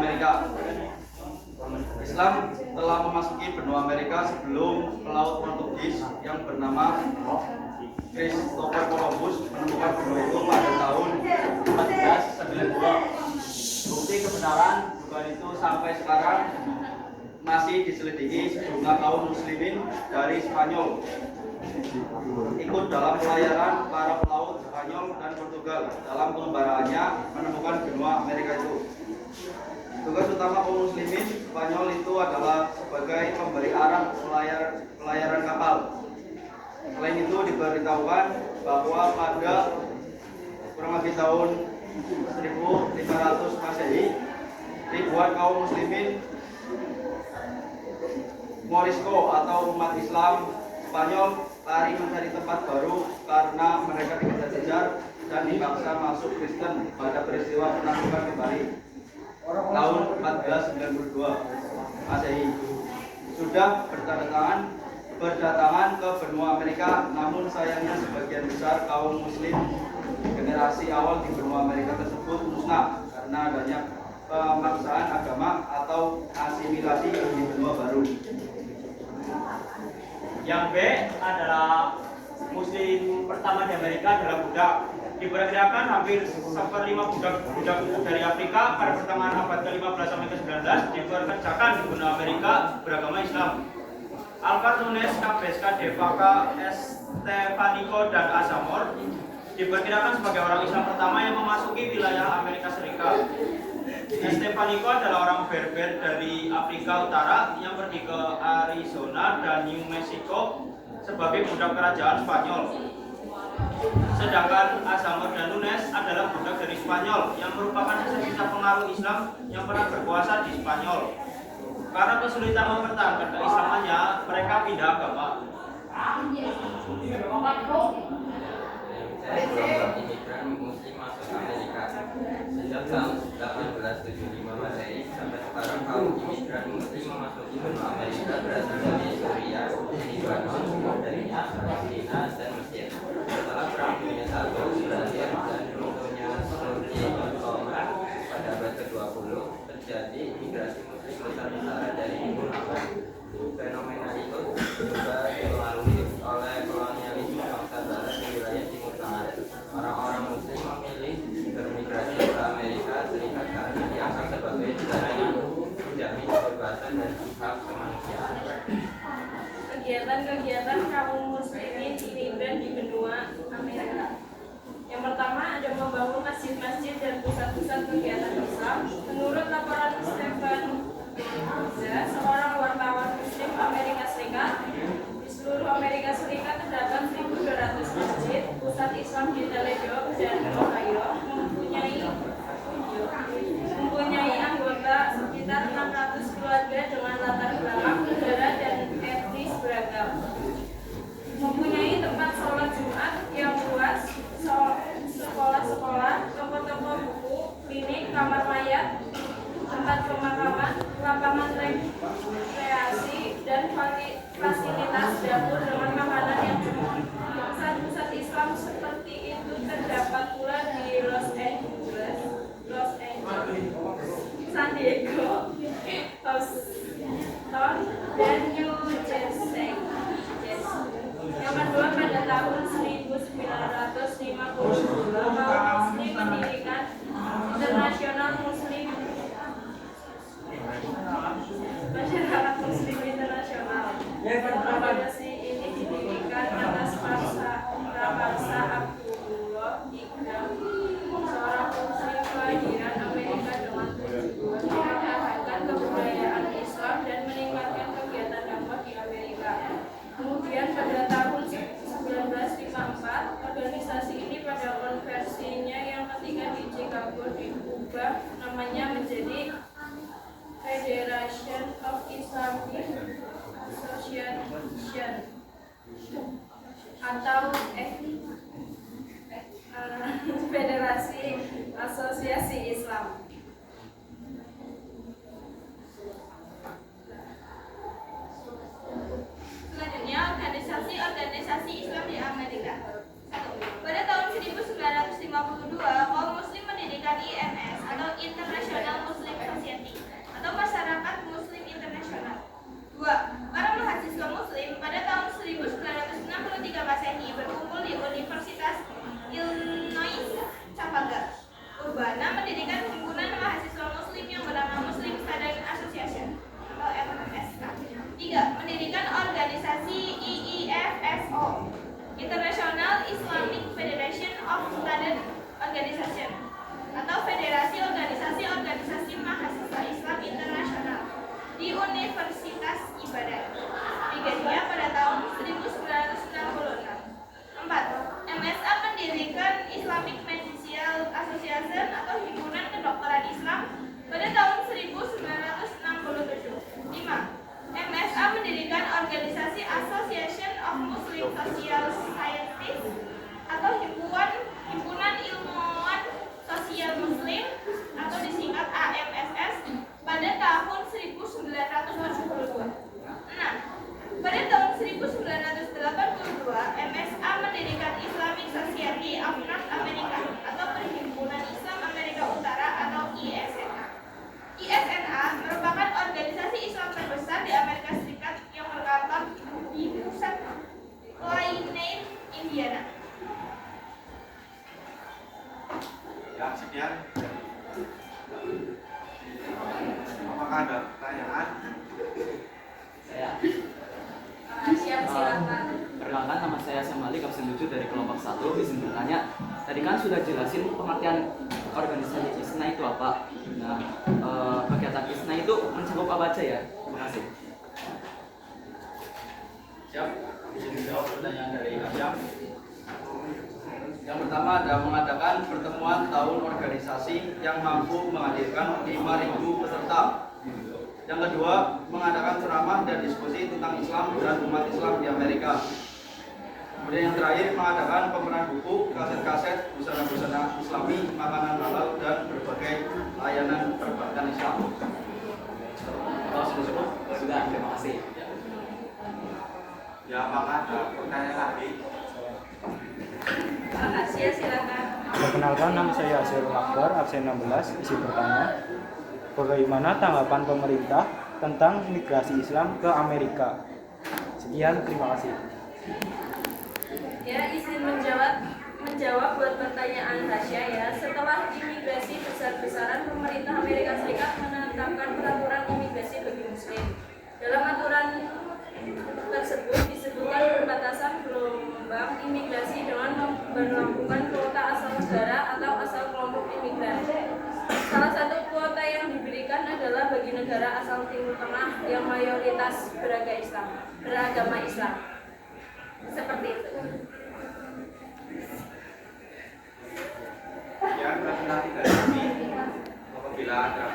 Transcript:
Amerika. Islam telah memasuki benua Amerika sebelum pelaut Portugis yang bernama Christopher Columbus menemukan benua itu pada tahun 1492. Bukti kebenaran dugaan itu sampai sekarang masih diselidiki sejumlah kaum muslimin dari Spanyol ikut dalam pelayaran para pelaut Spanyol dan Portugal dalam pengembaraannya menemukan benua Amerika itu. Tugas utama kaum muslimin Spanyol itu adalah sebagai pemberi arah pelayaran kapal. Selain itu diberitahukan bahwa pada kurang lebih tahun 1500 Masehi, ribuan kaum muslimin Morisco atau umat Islam Spanyol lari mencari tempat baru karena mereka dikejar-kejar dan dipaksa masuk Kristen pada peristiwa penaklukan kembali tahun 1492 Masehi. Sudah berdatangan ke benua Amerika, namun sayangnya sebagian besar kaum muslim generasi awal di benua Amerika tersebut musnah karena adanya pemaksaan agama atau asimilasi di benua baru. Yang B adalah muslim pertama di Amerika adalah budak. Diperkirakan hampir 1/5 budak dari Afrika pada pertengahan abad ke-15 sampai ke-19 dipekerjakan di benua Amerika beragama Islam. Alvar Nunes Cabeza de Vaca, Estevanico, dan Azamor diperkirakan sebagai orang Islam pertama yang memasuki wilayah Amerika Serikat. Estevanico adalah orang Berber dari Afrika Utara yang pergi ke Arizona dan New Mexico sebagai budak kerajaan Spanyol. Sedangkan Azamor dan Nunes adalah budak dari Spanyol yang merupakan sisa-sisa pengaruh Islam yang pernah berkuasa di Spanyol. Karena kesulitan mempertahankan keislamannya, mereka pindah agama. Imigran muslim masuk Amerika. Sejak tahun 1875 Masehi sampai sekarang kaum imigran muslim memasuki benua Amerika berasal dari Suriah, Libanon, Jordania, Palestina, dan Mesir. Setelah Perang Dunia I berakhir dan runtuhnya Turki Ottoman pada abad ke-20, terjadi imigrasi muslim besar-besaran dari Timur Tengah. Fenomena itu juga dipengaruhi oleh kolonialisme bangsa Barat di wilayah Timur Tengah. Orang-orang muslim memilih bermigrasi ke Amerika Serikat karena dianggap sebagai negara yang menjamin kebebasan dan hak kemanusiaan. Kegiatan kaum muslimin imigran di benua Amerika. Yang pertama ada membangun masjid-masjid dan pusat-pusat kegiatan Islam. Menurut laporan Stephen Rosa, seorang wartawan muslim Amerika Serikat, di seluruh Amerika Serikat terdapat 1.200 masjid, pusat Islam di Toledo dan Ohio mempunyai anggota sekitar 600 keluarga dengan latar belakang negara dan etnis beragam. Mempunyai tempat sholat Jumat yang luas, sekolah-sekolah, toko-toko buku, klinik, kamar mayat, tempat pemakaman, lapangan rekreasi, dan fasilitas dapur dengan makanan yang cukup. Pusat-pusat Islam seperti itu terdapat pula di Los Angeles, San Diego, Houston, dan New Jersey. Yang kedua, pada tahun 1952, kaum muslim mendirikan Internasional Muslim Masyarakat Muslim Internasional. Organisasi ini didirikan atas prakarsa Abdullah Iqbal, seorang muslim kelahiran Amerika dengan tujuan mempertahankan kebudayaan Islam dan meningkatkan kegiatan dakwah di Amerika. Kemudian pada tahun 1954, organisasi ini pada konversinya yang ketiga di Chicago diubah Apakah ada pertanyaan? Saya Siap, silakan. perkenalkan, nama saya Samali Kapsen 7 dari kelompok 1. Izin bertanya, tadi kan sudah jelasin pengertian organisasi ISNA itu apa. Nah, kegiatan ISNA itu mencakup apa aja ya? Terima kasih. Siap, izin menjawab pertanyaan dari Asyam. Yang pertama ada mengadakan pertemuan tahun organisasi yang mampu menghadirkan 5.000 peserta. Yang kedua, mengadakan ceramah dan diskusi tentang Islam dan umat Islam di Amerika. Kemudian yang terakhir, mengadakan pemeran buku, kaset-kaset, busana-busana Islami, makanan halal, dan berbagai layanan perbankan Islam. Kalau sudah cukup? Sudah, terima kasih. Ya, apakah ada pertanyaan lagi? Makasih, silakan. Perkenalkan, nama saya Asyrul Akbar, absen 16. Isi bertanya, bagaimana tanggapan pemerintah tentang migrasi Islam ke Amerika? Sekian, terima kasih. Ya, izin menjawab buat pertanyaan Tasya ya. Setelah imigrasi besar-besaran, pemerintah Amerika Serikat menetapkan peraturan imigrasi bagi Muslim. Dalam aturan tersebut disebutkan pembatasan gelombang imigrasi dengan memperlakukan kuota asal negara atau asal kelompok imigran. Salah satu kuota yang diberikan adalah bagi negara asal Timur Tengah yang mayoritas beragama Islam. Seperti itu. Ya, presentasi dari kami. Apabila ada